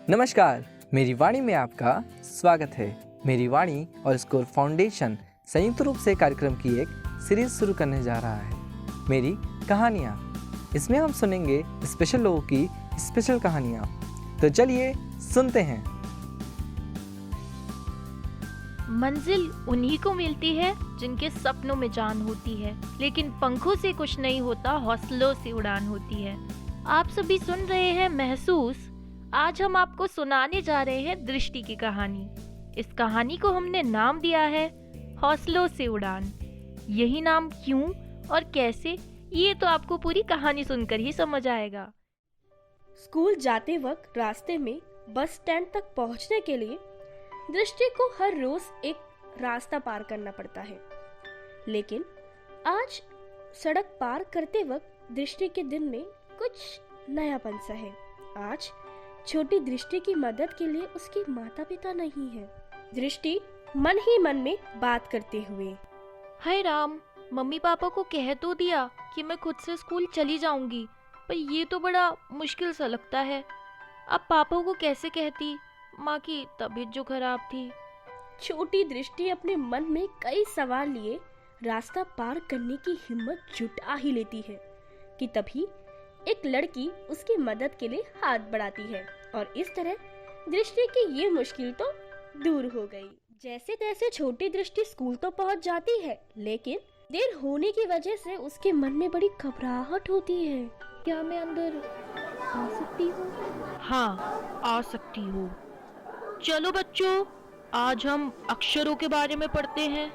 नमस्कार, मेरी वाणी में आपका स्वागत है। मेरी वाणी और स्कोर फाउंडेशन संयुक्त रूप से कार्यक्रम की एक सीरीज शुरू करने जा रहा है, मेरी कहानियाँ। इसमें हम सुनेंगे स्पेशल लोगों की स्पेशल कहानियाँ। तो चलिए सुनते हैं। मंजिल उन्हीं को मिलती है जिनके सपनों में जान होती है, लेकिन पंखों से कुछ नहीं होता, हौसलों से उड़ान होती है। आप सभी सुन रहे हैं महसूस। आज हम आपको सुनाने जा रहे हैं दृष्टि की कहानी। इस कहानी को हमने नाम दिया है हौसलों से उड़ान। यही नाम क्यों और कैसे, ये तो आपको पूरी कहानी सुनकर ही समझ आएगा। स्कूल जाते वक्त रास्ते में बस स्टैंड तक पहुंचने के लिए दृष्टि को हर रोज एक रास्ता पार करना पड़ता है, लेकिन आज सड़क पार करते वक्त दृष्टि के दिन में कुछ नयापन सा है। आज छोटी दृष्टि की मदद के लिए उसके माता पिता नहीं है। दृष्टि मन ही मन में बात करते हुए, हाय राम, मम्मी पापा को कह तो दिया कि मैं खुद से स्कूल चली जाऊंगी, पर ये तो बड़ा मुश्किल सा लगता है। अब पापा को कैसे कहती, माँ की तबीयत जो खराब थी। छोटी दृष्टि अपने मन में कई सवाल लिए रास्ता पार करने की हिम्मत जुटा ही लेती है कि तभी एक लड़की उसकी मदद के लिए हाथ बढ़ाती है और इस तरह दृष्टि की ये मुश्किल तो दूर हो गई। जैसे तैसे छोटी दृष्टि स्कूल तो पहुंच जाती है, लेकिन देर होने की वजह से उसके मन में बड़ी घबराहट होती है। क्या मैं अंदर आ सकती हूँ? हाँ, आ सकती हो। चलो बच्चों, आज हम अक्षरों के बारे में पढ़ते हैं।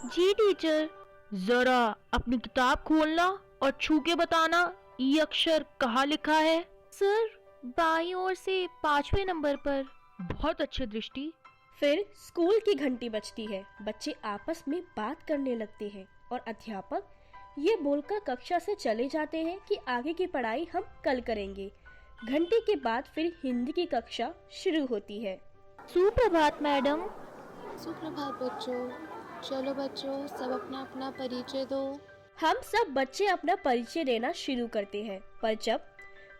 जी टीचर। जरा अपनी किताब खोलना और छू के बताना ये अक्षर कहाँ लिखा है। सर, बाईं ओर से 5वें नंबर पर। बहुत अच्छे दृष्टि। फिर स्कूल की घंटी बजती है। बच्चे आपस में बात करने लगते हैं और अध्यापक ये बोलकर कक्षा से चले जाते हैं कि आगे की पढ़ाई हम कल करेंगे। घंटे के बाद फिर हिंदी की कक्षा शुरू होती है। सुप्रभात मैडम। सुप्रभात बच्चों। चलो बच्चों, सब अपना अपना परिचय दो। हम सब बच्चे अपना परिचय देना शुरू करते हैं, पर जब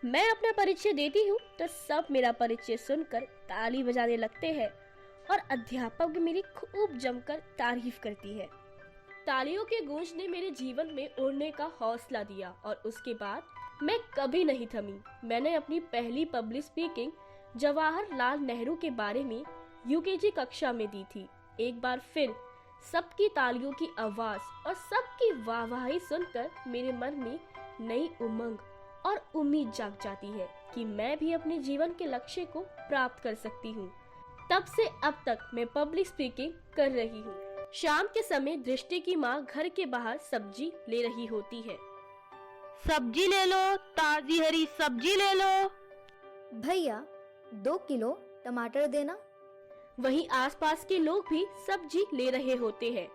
मैं अपना परिचय देती हूँ तो सब मेरा परिचय सुनकर ताली बजाने लगते हैं और अध्यापक भी मेरी खूब जमकर तारीफ करती है। तालियों के गूंज ने मेरे जीवन में उड़ने का हौसला दिया और उसके बाद मैं कभी नहीं थमी। मैंने अपनी पहली पब्लिक स्पीकिंग जवाहरलाल नेहरू के बारे में यूकेजी कक्षा में दी थी। एक बार फिर सबकी तालियों की आवाज और सबकी वाहवाही सुनकर मेरे मन में नई उमंग और उम्मीद जाग जाती है कि मैं भी अपने जीवन के लक्ष्य को प्राप्त कर सकती हूँ। तब से अब तक मैं पब्लिक स्पीकिंग कर रही हूँ। शाम के समय दृष्टि की माँ घर के बाहर सब्जी ले रही होती है। सब्जी ले लो, ताजी हरी सब्जी ले लो। भैया 2 किलो टमाटर देना। वहीं आसपास के लोग भी सब्जी ले रहे होते हैं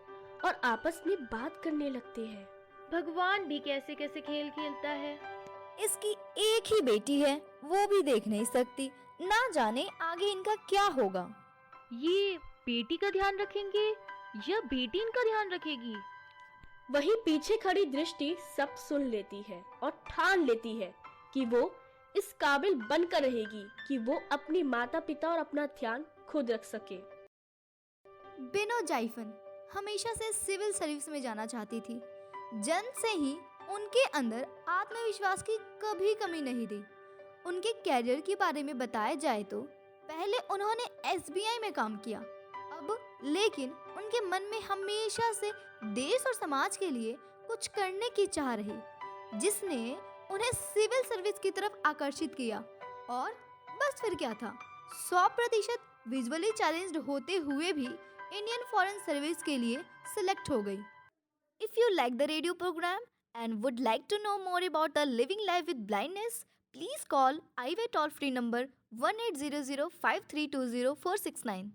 और आपस में बात करने लगते हैं। भगवान भी कैसे कैसे खेल खेलता है। इसकी एक ही बेटी है, वो भी देख नहीं सकती, ना जाने आगे इनका क्या होगा। ये बेटी का ध्यान रखेंगे या बेटी इनका ध्यान रखेगी? वहीं पीछे खड़ी दृष्टि सब सुन लेती है और ठान लेती है कि वो इस काबिल बनकर रहेगी कि वो अपनी माता पिता और अपना ध्यान खुद रख सके। बिनो जाइफन हमेशा से सिविल सर्विस में जाना चाहती थी। जन्म से ही उनके अंदर आत्मविश्वास की कभी कमी नहीं रही। उनके कैरियर के बारे में बताया जाए तो पहले उन्होंने एसबीआई में काम किया, अब लेकिन उनके मन में हमेशा से देश और समाज के लिए कुछ करने की चाह रही, जिसने उन्हें सिविल सर्विस की तरफ आकर्षित किया। और बस फिर क्या था, 100% विजुअली चैलेंज्ड होते हुए भी इंडियन फॉरेन सर्विस के लिए सिलेक्ट हो गई। If you like the radio program and would like to know more about the living life with blindness, please call IVA toll free number 1800 5320 469.